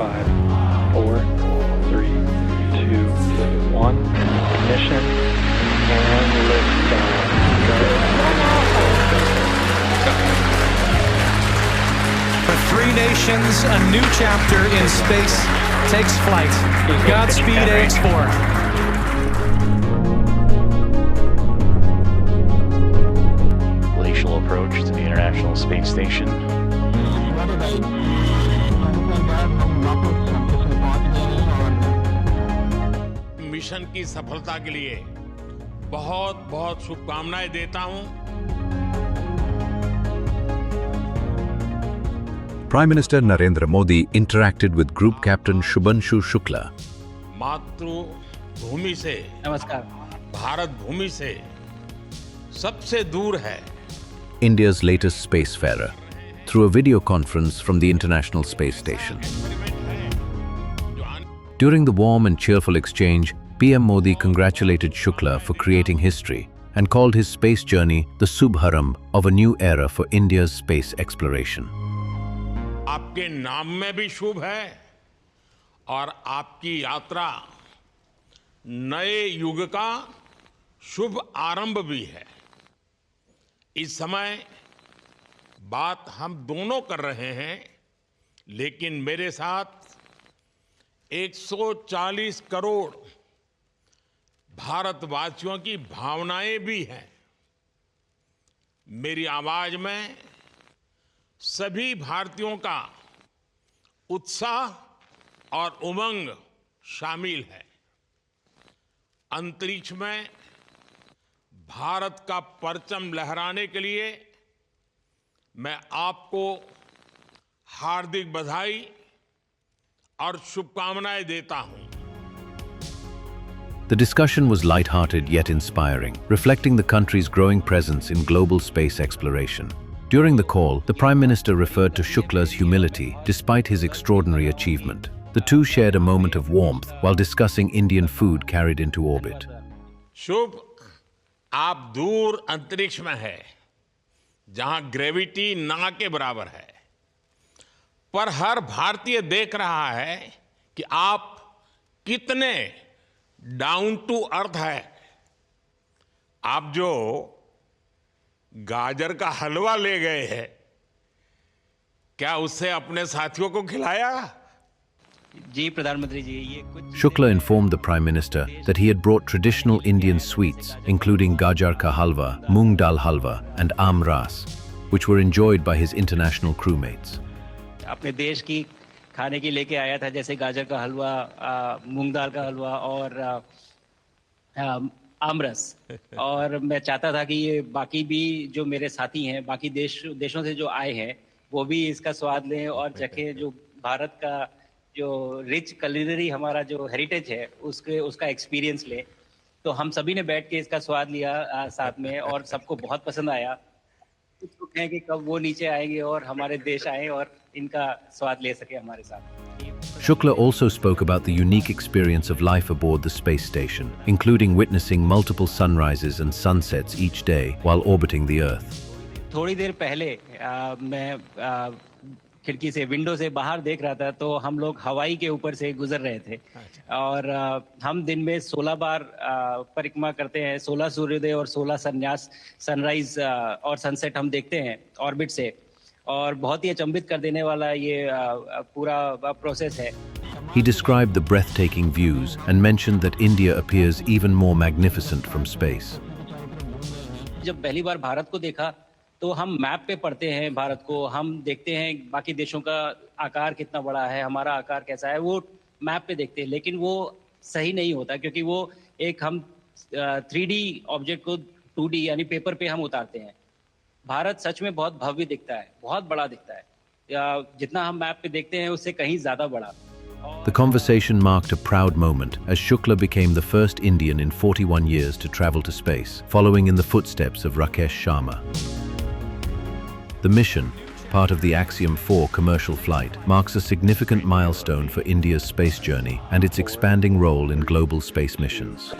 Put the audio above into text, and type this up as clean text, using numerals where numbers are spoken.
5, 4, 3, 2, 1. Ignition and liftoff. For three nations, a new chapter in space takes flight. Godspeed, AX4. Glacial approach to the International Space Station. Mission की सफलता के लिए बहुत बहुत शुभकामनाएं देता हूं। Prime Minister Narendra Modi interacted with Group Captain Shubhanshu Shukla. मातृभूमि से नमस्कार। भारत भूमि से सबसे दूर है। India's latest spacefarer, through a video conference from the International Space Station. During the warm and cheerful exchange, PM Modi congratulated Shukla for creating history and called his space journey the Subharamb of a new era for India's space exploration. आपके नाम में भी शुभ है और आपकी यात्रा नए युग का शुभ आरंभ भी है। इस समय बात हम दोनों कर रहे हैं, लेकिन मेरे साथ 140 करोड़ भारतवासियों की भावनाएं भी हैं। मेरी आवाज में सभी भारतीयों का उत्साह और उमंग शामिल है। अंतरिक्ष में भारत का परचम लहराने के लिए मैं आपको हार्दिक बधाई और शुभकामनाएं देता हूं। The discussion was light-hearted yet inspiring, reflecting the country's growing presence in global space exploration. During the call, the Prime Minister referred to Shukla's humility despite his extraordinary achievement. The two shared a moment of warmth while discussing Indian food carried into orbit. शुभ, आप दूर अंतरिक्ष में है, जहां gravity ना के बराबर है, पर हर भारतीय देख रहा है कि आप कितने डाउन टू अर्थ है। आप जो गाजर का हलवा ले गए हैं, क्या उससे अपने साथियों को खिलाया? जी प्रधानमंत्री जी, ये कुछ Shukla informed the Prime Minister that he had brought traditional Indian sweets, including gajar ka halwa, moong dal halwa, and aam ras, which were enjoyed by his international crewmates. अपने देश की खाने की लेके आया था, जैसे गाजर का हलवा, मूंग दाल का हलवा और आमरस। और मैं चाहता था कि ये बाकी भी जो मेरे साथी हैं, बाकी देशों से जो आए हैं, वो भी इसका स्वाद लें और चखें। जो भारत का जो रिच culinary हमारा जो हेरिटेज है, उसका एक्सपीरियंस लें। तो हम सभी ने बैठ के इसका स्वाद लिया साथ में, और सबको बहुत पसंद आया। कुछ लोग हैं कि कब वो नीचे आएंगे और हमारे देश आए और इनका स्वाद ले सके हमारे साथ। Shukla also spoke about the unique experience of life aboard the space station, including witnessing multiple sunrises and sunsets each day while orbiting the Earth. थोड़ी देर पहले मैं खिड़की से, विंडो से बाहर देख रहा था, तो हम लोग हवाई के ऊपर से गुजर रहे थे। और हम दिन में 16 बार परिक्रमा करते हैं, 16 सूर्योदय और 16 सनराइज और सनसेट हम देखते हैं ऑर्बिट से। और बहुत ही अचंभित कर देने वाला ये पूरा प्रोसेस है। He described the breathtaking views and mentioned that India appears even more magnificent from space. जब पहली बार भारत को देखा, तो हम मैप पे पढ़ते हैं भारत को, हम देखते हैं बाकी देशों का आकार कितना बड़ा है, हमारा आकार कैसा है, वो मैप पे देखते हैं। लेकिन वो सही नहीं होता, क्योंकि वो एक हम 3D ऑब्जेक्ट को 2D यानी पेपर पे हम उतारते हैं। भारत सच में बहुत भव्य दिखता है, बहुत बड़ा दिखता है। जितना हम मैप पे देखते हैं, उससे कहीं ज़्यादा बड़ा। The conversation marked a proud moment as Shukla became the first Indian in 41 years to travel to space, following in the footsteps of Rakesh Sharma. The mission, part of the Axiom 4 commercial flight, marks a significant milestone for India's space journey and its expanding role in global space missions.